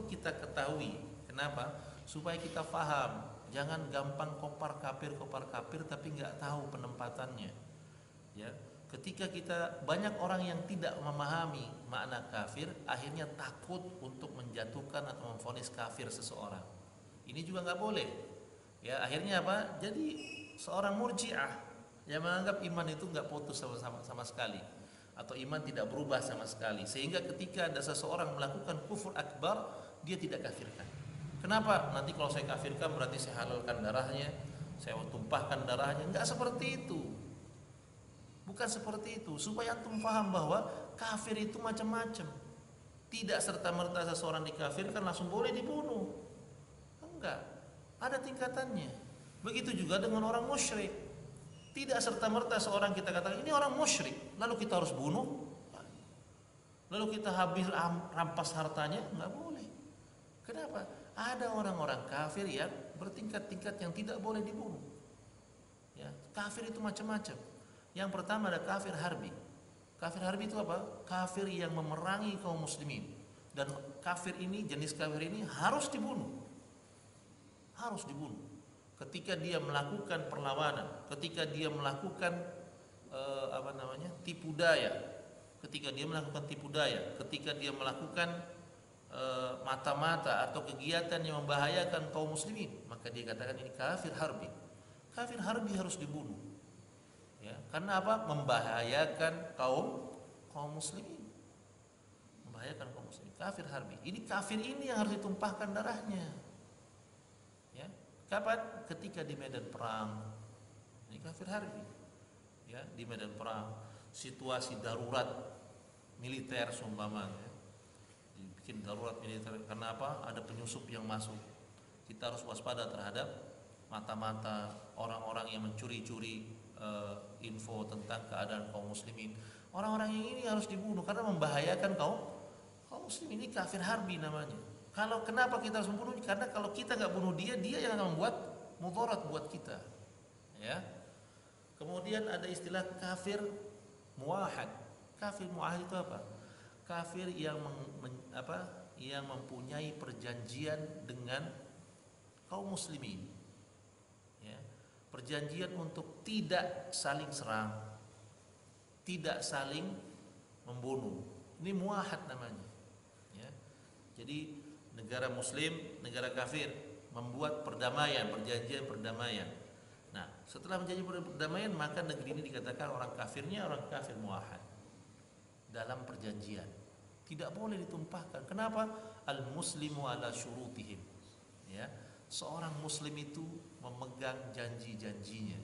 kita ketahui. Kenapa? Supaya kita paham. Jangan gampang kopar kafir tapi nggak tahu penempatannya. Ya, ketika kita banyak orang yang tidak memahami makna kafir, akhirnya takut untuk menjatuhkan atau memvonis kafir seseorang. Ini juga nggak boleh. Ya, akhirnya apa? Jadi seorang murji'ah yang menganggap iman itu nggak putus sama sekali, atau iman tidak berubah sama sekali, sehingga ketika ada seseorang melakukan kufur akbar, dia tidak kafirkan. Kenapa? Nanti kalau saya kafirkan berarti saya halalkan darahnya, saya tumpahkan darahnya. Enggak seperti itu. Bukan seperti itu. Supaya antum paham bahwa kafir itu macam-macam. Tidak serta-merta seseorang dikafirkan langsung boleh dibunuh. Enggak. Ada tingkatannya. Begitu juga dengan orang musyrik. Tidak serta-merta seorang kita katakan ini orang musyrik, lalu kita harus bunuh, lalu kita habis rampas hartanya, enggak boleh. Kenapa? Ada orang-orang kafir yang bertingkat-tingkat yang tidak boleh dibunuh. Ya, kafir itu macam-macam. Yang pertama ada kafir harbi. Kafir harbi itu apa? Kafir yang memerangi kaum muslimin. Dan kafir ini, jenis kafir ini harus dibunuh. Harus dibunuh. Ketika dia melakukan perlawanan, ketika dia melakukan tipu daya, ketika dia melakukan tipu daya, ketika dia melakukan mata-mata atau kegiatan yang membahayakan kaum muslimin, maka dia katakan ini kafir harbi. Kafir harbi harus dibunuh. Ya, karena apa? Membahayakan kaum muslimin. Membahayakan kaum muslimin. Kafir harbi. Ini kafir ini yang harus ditumpahkan darahnya. Ya. Kapan? Ketika di medan perang. Ini kafir harbi. Ya, di medan perang, situasi darurat militer seumpamanya. Dibikin darurat militer. Karena apa? Ada penyusup yang masuk. Kita harus waspada terhadap mata-mata orang-orang yang mencuri-curi info tentang keadaan kaum muslimin. Orang-orang yang ini harus dibunuh karena membahayakan kaum muslimin. Ini kafir harbi namanya. Kalau kenapa kita harus membunuh? Karena kalau kita nggak bunuh dia yang akan membuat mudarat buat kita. Ya. Kemudian ada istilah kafir muahad. Kafir muahad itu apa? Kafir yang yang mempunyai perjanjian dengan kaum muslimin. Ya. Perjanjian untuk tidak saling serang, tidak saling membunuh. Ini muahad namanya. Ya. Jadi negara muslim, negara kafir membuat perdamaian, perjanjian perdamaian. Nah, setelah menjadi perdamaian, maka negeri ini dikatakan orang kafirnya orang kafir muahad. Dalam perjanjian tidak boleh ditumpahkan. Kenapa? Al-muslimu ala syurutihim. Ya, seorang muslim itu memegang janji-janjinya,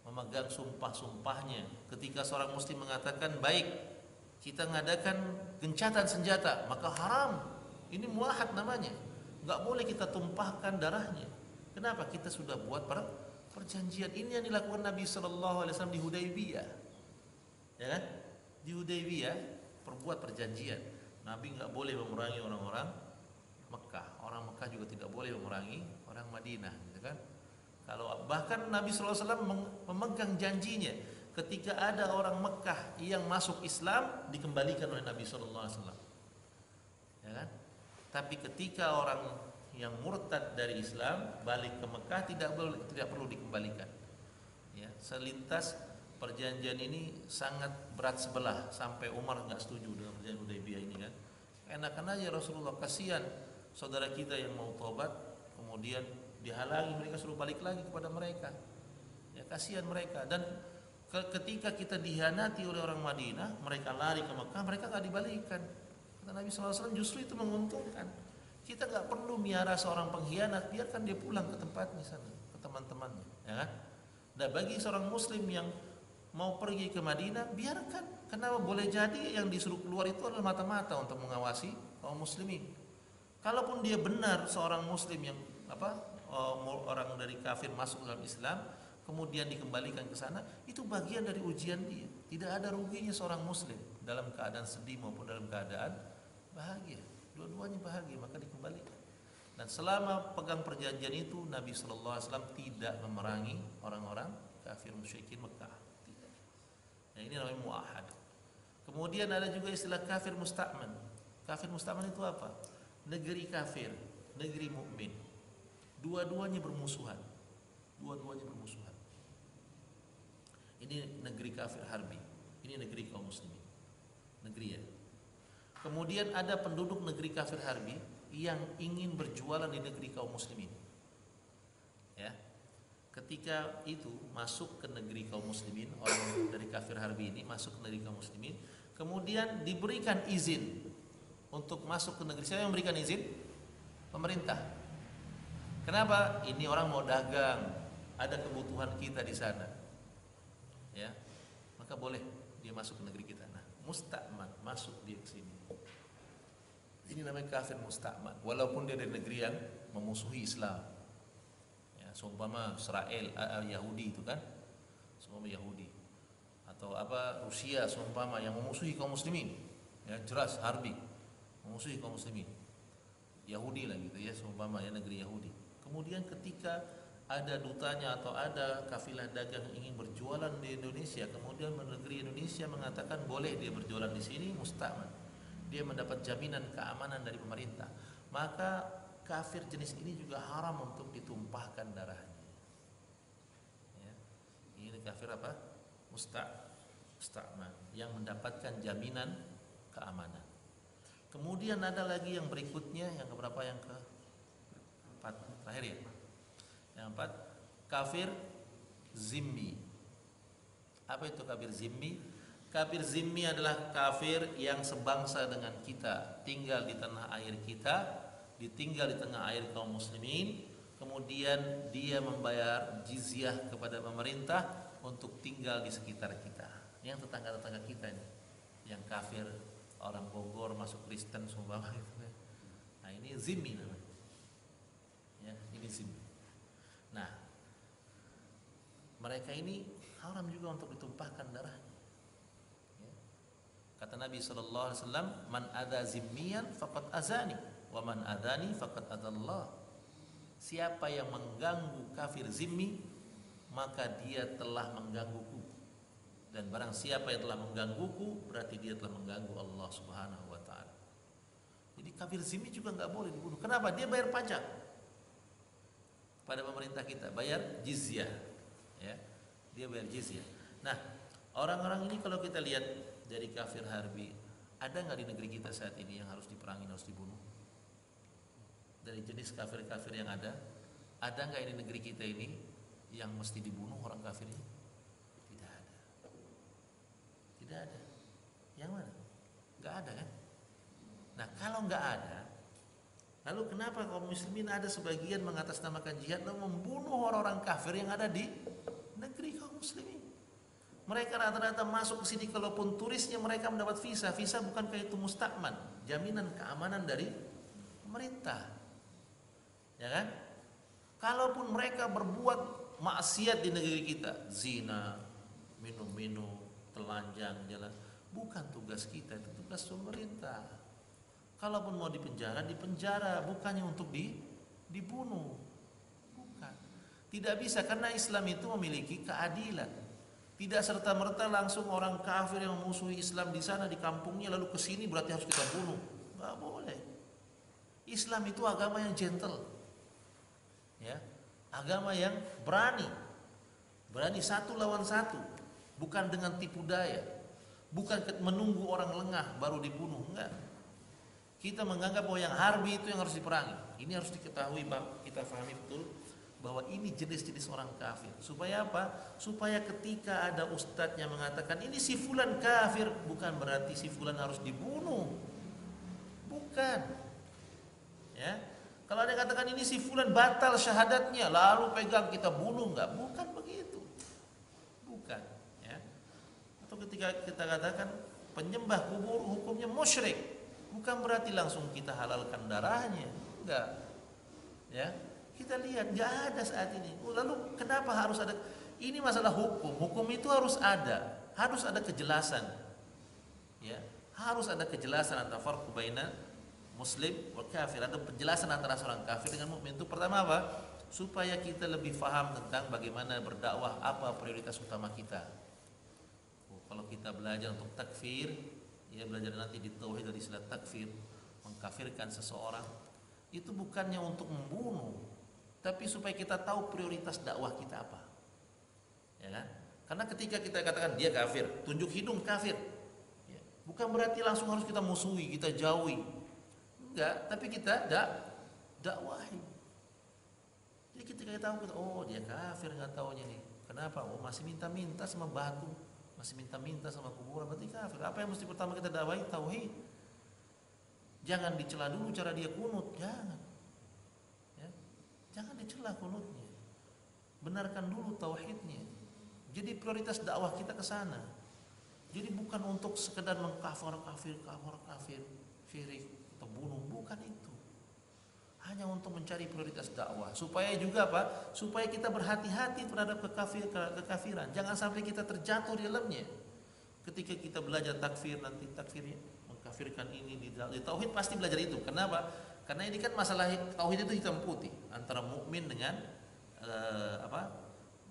memegang sumpah-sumpahnya. Ketika seorang muslim mengatakan baik, kita ngadakan gencatan senjata, maka haram. Ini muahad namanya. Enggak boleh kita tumpahkan darahnya. Kenapa? Kita sudah buat perjanjian. Ini yang dilakukan Nabi sallallahu alaihi wasallam di Hudaybiyah. Ya kan? Di Hudaybiyah perbuat perjanjian. Nabi enggak boleh memerangi orang-orang Mekah. Orang Mekah juga tidak boleh memerangi orang Madinah, gitu kan? Kalau bahkan Nabi sallallahu alaihi wasallam memegang janjinya, ketika ada orang Mekah yang masuk Islam dikembalikan oleh Nabi sallallahu alaihi wasallam. Ya kan? Tapi ketika orang yang murtad dari Islam balik ke Mekah tidak perlu dikembalikan. Ya, selintas perjanjian ini sangat berat sebelah sampai Umar enggak setuju dengan perjanjian Hudaybiyah ini kan. Enakan aja Rasulullah, kasihan saudara kita yang mau tobat kemudian dihalangi, mereka suruh balik lagi kepada mereka. Ya, kasihan mereka. Dan ketika kita dihianati oleh orang Madinah, mereka lari ke Mekah, mereka enggak dibalikan. Kata Nabi sallallahu alaihi wasallam, justru itu menguntungkan. Kita enggak perlu miara seorang pengkhianat, biarkan dia pulang ke tempatnya sana, ke teman-temannya, ya kan? Dan bagi seorang muslim yang mau pergi ke Madinah, biarkan. Kenapa? Boleh jadi yang disuruh keluar itu adalah mata-mata untuk mengawasi kaum muslimin. Kalaupun dia benar seorang muslim yang orang dari kafir masuk dalam Islam, kemudian dikembalikan ke sana, itu bagian dari ujian dia. Tidak ada ruginya seorang muslim dalam keadaan sedih maupun dalam keadaan bahagia. Dua-duanya bahagia, maka dikembalikan. Dan selama pegang perjanjian itu, Nabi sallallahu alaihi wasallam tidak memerangi orang-orang kafir musyrikin Mekah. Tidak. Nah, ini namanya muahad. Kemudian ada juga istilah kafir musta'man. Kafir musta'man itu apa? negeri kafir, negeri mukmin, dua-duanya bermusuhan. Dua-duanya bermusuhan. Ini negeri kafir harbi, ini negeri kaum muslimin. Negeri ya. Kemudian ada penduduk negeri kafir harbi yang ingin berjualan di negeri kaum muslimin. Ya. Ketika itu masuk ke negeri kaum muslimin, orang dari kafir harbi ini masuk ke negeri kaum muslimin, kemudian diberikan izin untuk masuk ke negeri. Siapa yang memberikan izin? Pemerintah. Kenapa? Ini orang mau dagang, ada kebutuhan kita di sana. Ya. Maka boleh dia masuk ke negeri kita. Nah, musta'man, masuk dia ke sini. Ini namanya kafir musta'man, walaupun dia dari negeri yang memusuhi Islam. Ya, seumpama Israel, Yahudi itu kan, seumpama Yahudi, atau apa Rusia seumpama yang memusuhi kaum muslimin, ya jelas harbi, memusuhi kaum muslimin. Yahudi lah gitu ya, seumpama ya negeri Yahudi. Kemudian ketika ada dutanya atau ada kafilah dagang yang ingin berjualan di Indonesia, kemudian negeri Indonesia mengatakan boleh dia berjualan di sini, musta'man, dia mendapat jaminan keamanan dari pemerintah, maka kafir jenis ini juga haram untuk ditumpahkan darahnya. Ya. Ini kafir apa? Musta'man, yang mendapatkan jaminan keamanan. Kemudian ada lagi yang berikutnya, yang keberapa? Yang keempat, terakhir ya. Yang keempat, kafir zimmi. Apa itu kafir zimmi? Kafir zimmi adalah kafir yang sebangsa dengan kita, tinggal di tanah air kita, ditinggal di tengah air kaum muslimin, kemudian dia membayar jizyah kepada pemerintah untuk tinggal di sekitar kita. Yang tetangga-tetangga kita ini, yang kafir, orang Bogor masuk Kristen semua gitu. Nah, ini zimmi namanya. Ya, ini zimmi. Nah, mereka ini haram juga untuk ditumpahkan darahnya. Ya. Kata Nabi sallallahu alaihi wasallam, "Man adza zimmiyan faqad azani, wa man adani faqad adallah." Siapa yang mengganggu kafir zimmi, maka dia telah menggangguku. Dan barang siapa yang telah menggangguku, berarti dia telah mengganggu Allah Subhanahu wa taala. Jadi kafir zimmi juga enggak boleh dibunuh. Kenapa? Dia bayar pajak pada pemerintah kita, bayar jizyah. Ya. Dia bayar jizyah. Nah, orang-orang ini kalau kita lihat dari kafir harbi, ada nggak di negeri kita saat ini yang harus diperangi, harus dibunuh? Dari jenis kafir-kafir yang ada nggak di negeri kita ini yang mesti dibunuh orang kafir ini? Tidak ada. Tidak ada. Yang mana? Nggak ada kan? Nah, kalau nggak ada, lalu kenapa kaum muslimin ada sebagian mengatasnamakan jihad dan membunuh orang-orang kafir yang ada di negeri kaum muslimin? Mereka rata-rata masuk ke sini, kalaupun turisnya mereka mendapat visa. Visa bukankah itu musta'man, jaminan keamanan dari pemerintah? Ya kan? Kalaupun mereka berbuat maksiat di negeri kita, zina, minum-minum, telanjang, jalan, bukan tugas kita, itu tugas pemerintah. Kalaupun mau dipenjara, dipenjara, bukannya untuk dibunuh. Bukan. Tidak bisa, karena Islam itu memiliki keadilan. Tidak serta-merta langsung orang kafir yang memusuhi Islam di sana di kampungnya lalu ke sini berarti harus kita bunuh. Enggak boleh. Islam itu agama yang gentle. Ya. Agama yang berani. Berani satu lawan satu. Bukan dengan tipu daya. Bukan menunggu orang lengah baru dibunuh, enggak. Kita menganggap bahwa yang harbi itu yang harus diperangi. Ini harus diketahui, kita pahami betul bahwa ini jenis-jenis orang kafir. Supaya apa? Supaya ketika ada ustadz yang mengatakan ini si fulan kafir, bukan berarti si fulan harus dibunuh. Bukan. Ya. Kalau ada yang katakan ini si fulan batal syahadatnya, lalu pegang kita bunuh, enggak? Bukan begitu. Bukan, ya. Atau ketika kita katakan penyembah kubur hukumnya musyrik, bukan berarti langsung kita halalkan darahnya, enggak. Ya. Kita lihat nggak ada saat ini. Lalu kenapa harus ada? Ini masalah hukum. Hukum itu harus ada kejelasan. Ya, harus ada kejelasan antara farq baina muslim wal kafir. Ada penjelasan antara seorang kafir dengan mukmin. Itu pertama apa? Supaya kita lebih paham tentang bagaimana berdakwah, apa prioritas utama kita. Kalau kita belajar untuk takfir, ya belajar nanti di tauhid dari istilah takfir, mengkafirkan seseorang itu bukannya untuk membunuh, tapi supaya kita tahu prioritas dakwah kita apa. Ya kan? Karena ketika kita katakan dia kafir, tunjuk hidung kafir, ya, bukan berarti langsung harus kita musuhi, kita jauhi. Enggak, tapi kita dakwahi. Jadi ketika kita tahu, oh dia kafir, nggak taunya nih. Kenapa? Oh masih minta-minta sama batu, masih minta-minta sama kuburan, berarti kafir. Apa yang mesti pertama kita dakwahi? Tauhid. Jangan dicela dulu cara dia kunut, jangan. Ya. Jangan dicela kunutnya. Benarkan dulu tauhidnya. Jadi prioritas dakwah kita ke sana. Jadi bukan untuk sekedar kafir, syirik atau bunuh, bukan itu. Hanya untuk mencari prioritas dakwah. Supaya juga apa? Supaya kita berhati-hati terhadap kekafiran. Jangan sampai kita terjatuh di dalamnya. Ketika kita belajar takfir, nanti takfirnya mengkafirkan ini di tauhid pasti belajar itu. Kenapa? Karena ini kan masalah tauhid itu hitam putih antara mukmin dengan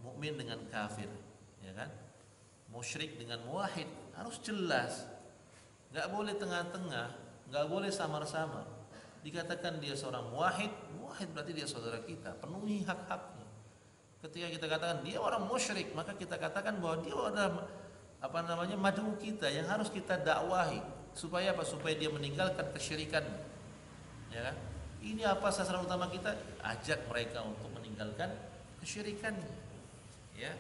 mukmin dengan kafir, ya kan? Musyrik dengan muwahhid harus jelas. Enggak boleh tengah-tengah, enggak boleh samar-samar. Dikatakan dia seorang muwahhid berarti dia saudara kita, penuhi hak-haknya. Ketika kita katakan dia orang musyrik, maka kita katakan bahwa dia adalah mad'u kita yang harus kita dakwahi. Supaya apa? Supaya dia meninggalkan kesyirikan. Ya kan? Ini apa sasaran utama kita? Ajak mereka untuk meninggalkan kesyirikannya. Ya.